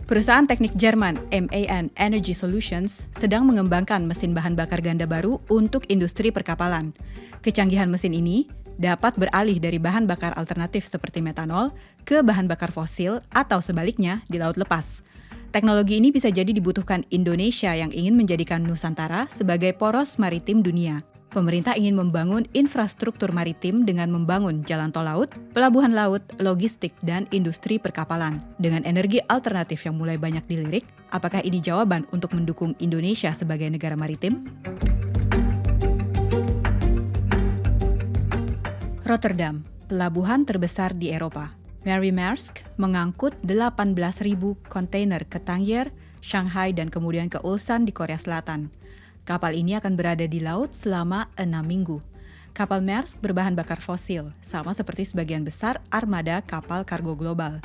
Perusahaan teknik Jerman MAN Energy Solutions sedang mengembangkan mesin bahan bakar ganda baru untuk industri perkapalan. Kecanggihan mesin ini dapat beralih dari bahan bakar alternatif seperti metanol ke bahan bakar fosil atau sebaliknya di laut lepas. Teknologi ini bisa jadi dibutuhkan Indonesia yang ingin menjadikan Nusantara sebagai poros maritim dunia. Pemerintah ingin membangun infrastruktur maritim dengan membangun jalan tol laut, pelabuhan laut, logistik, dan industri perkapalan. Dengan energi alternatif yang mulai banyak dilirik, apakah ini jawaban untuk mendukung Indonesia sebagai negara maritim? Rotterdam, pelabuhan terbesar di Eropa. Mary Maersk mengangkut 18.000 kontainer ke Tangier, Shanghai, dan kemudian ke Ulsan di Korea Selatan. Kapal ini akan berada di laut selama 6 minggu. Kapal Maersk berbahan bakar fosil, sama seperti sebagian besar armada kapal kargo global.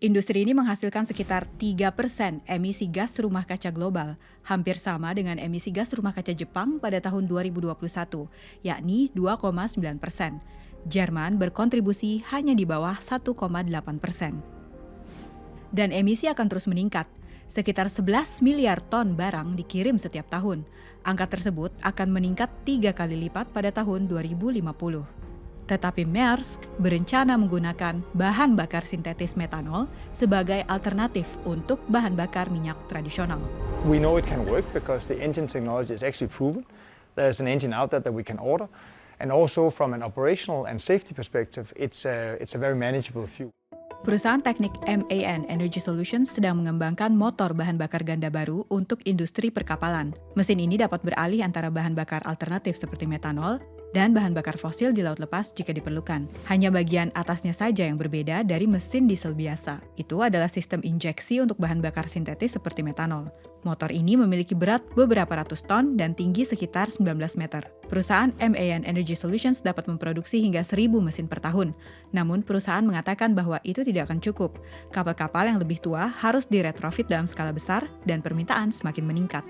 Industri ini menghasilkan sekitar 3% emisi gas rumah kaca global, hampir sama dengan emisi gas rumah kaca Jepang pada tahun 2021, yakni 2,9%. Jerman berkontribusi hanya di bawah 1,8%. Dan emisi akan terus meningkat. Sekitar 11 miliar ton barang dikirim setiap tahun. Angka tersebut akan meningkat 3 kali lipat pada tahun 2050. Tetapi Maersk berencana menggunakan bahan bakar sintetis metanol sebagai alternatif untuk bahan bakar minyak tradisional. We know it can work because the engine technology is actually proven. There's an engine out there that we can order. And also from an operational and safety perspective, it's a very manageable fuel. Perusahaan teknik MAN Energy Solutions sedang mengembangkan motor bahan bakar ganda baru untuk industri perkapalan. Mesin ini dapat beralih antara bahan bakar alternatif seperti metanol dan bahan bakar fosil di laut lepas jika diperlukan. Hanya bagian atasnya saja yang berbeda dari mesin diesel biasa. Itu adalah sistem injeksi untuk bahan bakar sintetis seperti metanol. Motor ini memiliki berat beberapa ratus ton dan tinggi sekitar 19 meter. Perusahaan MAN Energy Solutions dapat memproduksi hingga 1.000 mesin per tahun. Namun perusahaan mengatakan bahwa itu tidak akan cukup. Kapal-kapal yang lebih tua harus diretrofit dalam skala besar dan permintaan semakin meningkat.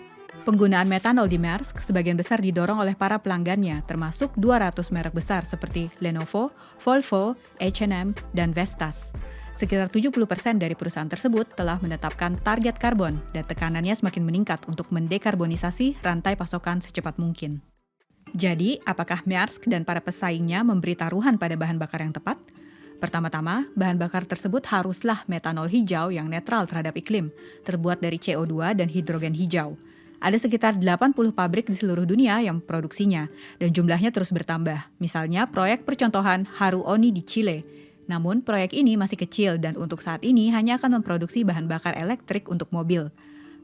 Penggunaan metanol di Maersk sebagian besar didorong oleh para pelanggannya, termasuk 200 merek besar seperti Lenovo, Volvo, H&M, dan Vestas. Sekitar 70% dari perusahaan tersebut telah menetapkan target karbon dan tekanannya semakin meningkat untuk mendekarbonisasi rantai pasokan secepat mungkin. Jadi, apakah Maersk dan para pesaingnya memberi taruhan pada bahan bakar yang tepat? Pertama-tama, bahan bakar tersebut haruslah metanol hijau yang netral terhadap iklim, terbuat dari CO2 dan hidrogen hijau. Ada sekitar 80 pabrik di seluruh dunia yang memproduksinya, dan jumlahnya terus bertambah. Misalnya, proyek percontohan Haru Oni di Chile. Namun, proyek ini masih kecil dan untuk saat ini hanya akan memproduksi bahan bakar elektrik untuk mobil.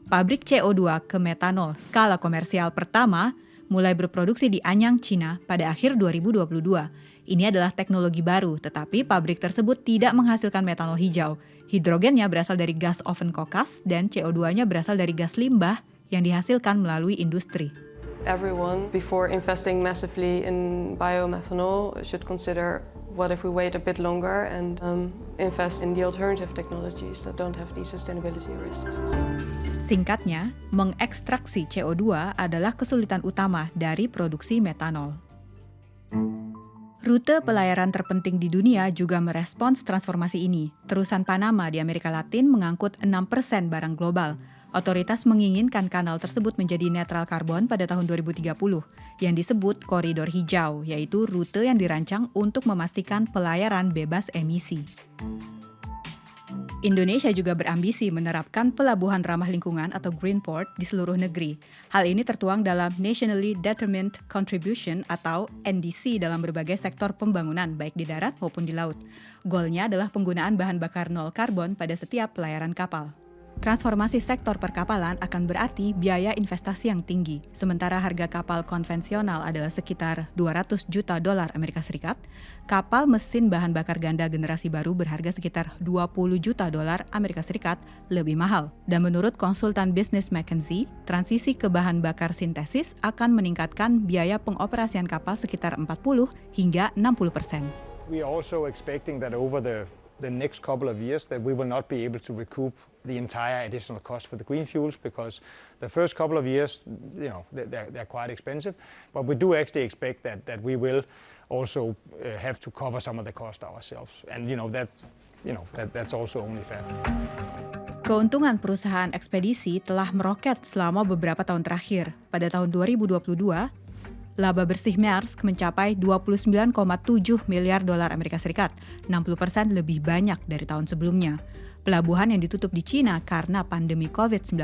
Pabrik CO2 ke metanol skala komersial pertama mulai berproduksi di Anyang, China pada akhir 2022. Ini adalah teknologi baru, tetapi pabrik tersebut tidak menghasilkan metanol hijau. Hidrogennya berasal dari gas oven kokas dan CO2-nya berasal dari gas limbah yang dihasilkan melalui industri. Everyone, before investing massively in biomethanol, should consider what if we wait a bit longer and invest in the alternative technologies that don't have these sustainability risks. Singkatnya, mengekstraksi CO2 adalah kesulitan utama dari produksi metanol. Rute pelayaran terpenting di dunia juga merespons transformasi ini. Terusan Panama di Amerika Latin mengangkut 6% barang global. Otoritas menginginkan kanal tersebut menjadi netral karbon pada tahun 2030, yang disebut koridor hijau, yaitu rute yang dirancang untuk memastikan pelayaran bebas emisi. Indonesia juga berambisi menerapkan pelabuhan ramah lingkungan atau Green Port di seluruh negeri. Hal ini tertuang dalam Nationally Determined Contribution atau NDC dalam berbagai sektor pembangunan, baik di darat maupun di laut. Goalnya adalah penggunaan bahan bakar nol karbon pada setiap pelayaran kapal. Transformasi sektor perkapalan akan berarti biaya investasi yang tinggi. Sementara harga kapal konvensional adalah sekitar 200 juta dolar Amerika Serikat, kapal mesin bahan bakar ganda generasi baru berharga sekitar 20 juta dolar Amerika Serikat lebih mahal. Dan menurut konsultan bisnis McKinsey, transisi ke bahan bakar sintesis akan meningkatkan biaya pengoperasian kapal sekitar 40 hingga 60%. We are also expecting that over the next couple of years that we will not be able to recoup the entire additional cost for the green fuels because the first couple of years, they're quite expensive. But we do actually expect that we will also have to cover some of the cost ourselves, and that's also only fair. Keuntungan perusahaan ekspedisi telah meroket selama beberapa tahun terakhir. Pada tahun 2022, laba bersih Maersk mencapai 29,7 miliar dolar Amerika Serikat, 60% lebih banyak dari tahun sebelumnya. Pelabuhan yang ditutup di Cina karena pandemi COVID-19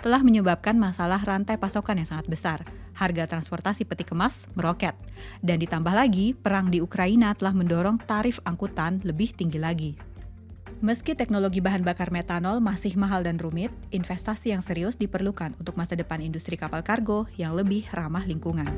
telah menyebabkan masalah rantai pasokan yang sangat besar. Harga transportasi peti kemas meroket. Dan ditambah lagi, perang di Ukraina telah mendorong tarif angkutan lebih tinggi lagi. Meski teknologi bahan bakar metanol masih mahal dan rumit, investasi yang serius diperlukan untuk masa depan industri kapal kargo yang lebih ramah lingkungan.